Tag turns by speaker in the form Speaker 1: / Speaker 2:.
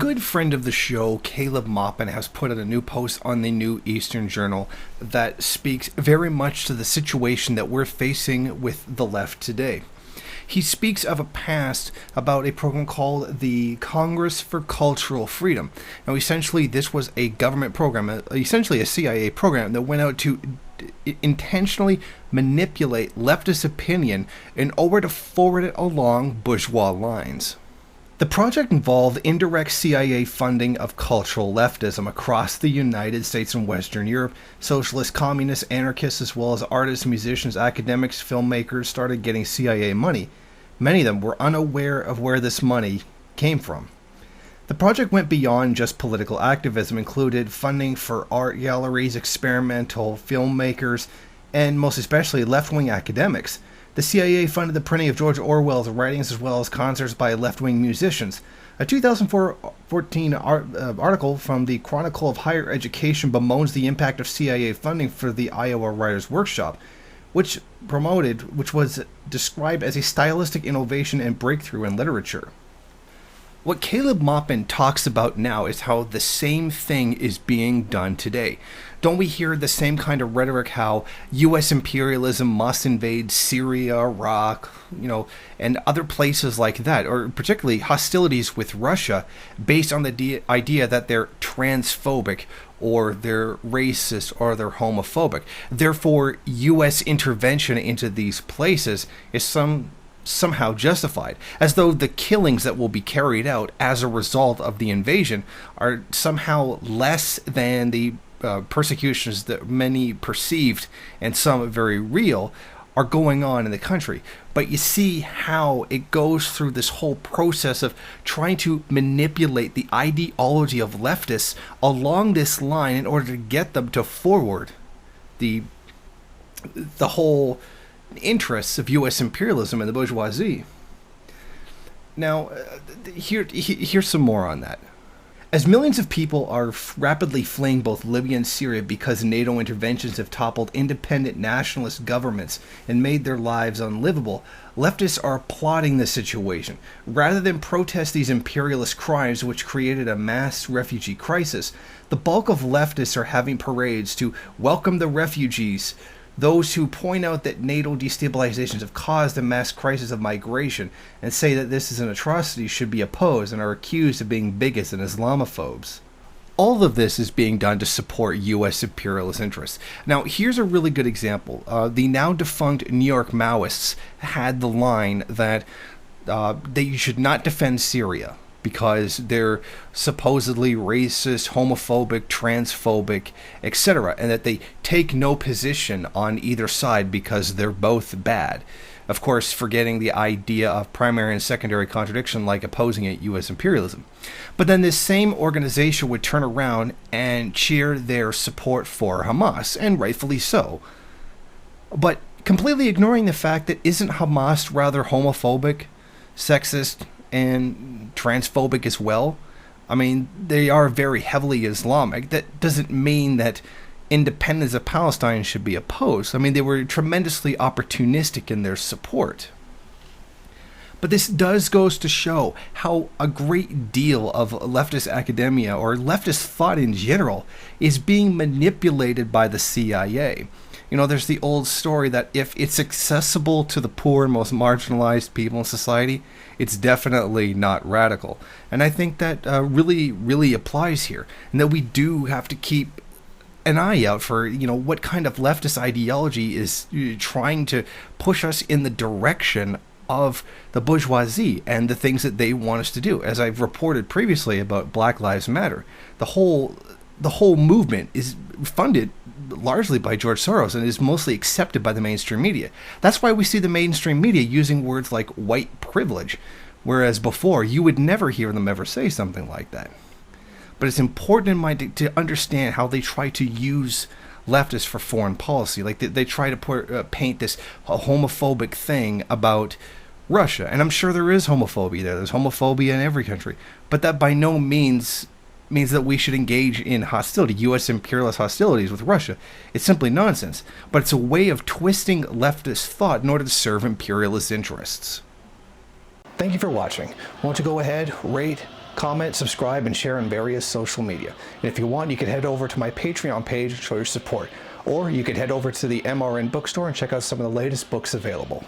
Speaker 1: good friend of the show, Caleb Maupin, has put out a new post on the New Eastern Journal that speaks very much to the situation that we're facing with the left today. He speaks of a past about a program called the Congress for Cultural Freedom. Now, essentially, this was a government program, essentially a CIA program that went out to intentionally manipulate leftist opinion in order to forward it along bourgeois lines. The project involved indirect CIA funding of cultural leftism across the United States and Western Europe. Socialists, communists, anarchists, as well as artists, musicians, academics, filmmakers started getting CIA money. Many of them were unaware of where this money came from. The project went beyond just political activism, included funding for art galleries, experimental filmmakers, and most especially left-wing academics. The CIA funded the printing of George Orwell's writings as well as concerts by left-wing musicians. A 2014 article from the Chronicle of Higher Education bemoans the impact of CIA funding for the Iowa Writers' Workshop, which was described as a stylistic innovation and breakthrough in literature. What Caleb Maupin talks about now is how the same thing is being done today. Don't we hear the same kind of rhetoric how U.S. imperialism must invade Syria, Iraq, and other places like that, or particularly hostilities with Russia based on the idea that they're transphobic or they're racist or they're homophobic. Therefore, U.S. intervention into these places is somehow justified, as though the killings that will be carried out as a result of the invasion are somehow less than the persecutions that many perceived and some very real are going on in the country. But you see how it goes through this whole process of trying to manipulate the ideology of leftists along this line in order to get them to forward the whole interests of U.S. imperialism and the bourgeoisie. Now, here's some more on that. As millions of people are rapidly fleeing both Libya and Syria because NATO interventions have toppled independent nationalist governments and made their lives unlivable, leftists are applauding the situation. Rather than protest these imperialist crimes which created a mass refugee crisis, the bulk of leftists are having parades to welcome the refugees, those who point out that NATO destabilizations have caused a mass crisis of migration and say that this is an atrocity should be opposed and are accused of being bigots and Islamophobes. All of this is being done to support U.S. imperialist interests. Now, here's a really good example. The now defunct New York Maoists had the line that you should not defend Syria because they're supposedly racist, homophobic, transphobic, etc., and that they take no position on either side because they're both bad. Of course, forgetting the idea of primary and secondary contradiction like opposing U.S. imperialism. But then this same organization would turn around and cheer their support for Hamas, and rightfully so. But completely ignoring the fact that isn't Hamas rather homophobic, sexist, and transphobic as well? I mean, they are very heavily Islamic. That doesn't mean that independence of Palestine should be opposed. I mean, they were tremendously opportunistic in their support. But this goes to show how a great deal of leftist academia, or leftist thought in general, is being manipulated by the CIA. There's the old story that if it's accessible to the poor and most marginalized people in society, it's definitely not radical. And I think that really, really applies here. And that we do have to keep an eye out for, what kind of leftist ideology is trying to push us in the direction of the bourgeoisie and the things that they want us to do. As I've reported previously about Black Lives Matter, the whole movement is funded largely by George Soros and is mostly accepted by the mainstream media. That's why we see the mainstream media using words like white privilege, whereas before you would never hear them ever say something like that. But it's important to understand how they try to use leftists for foreign policy. Like they try to paint this homophobic thing about Russia, and I'm sure there is homophobia there. There's homophobia in every country, but that by no means means that we should engage in hostility, U.S. imperialist hostilities with Russia. It's simply nonsense, but it's a way of twisting leftist thought in order to serve imperialist interests. Thank you for watching. Why don't you go ahead, rate, Comment, subscribe, and share on various social media. And if you want, you can head over to my Patreon page and show your support. Or you could head over to the MRN bookstore and check out some of the latest books available.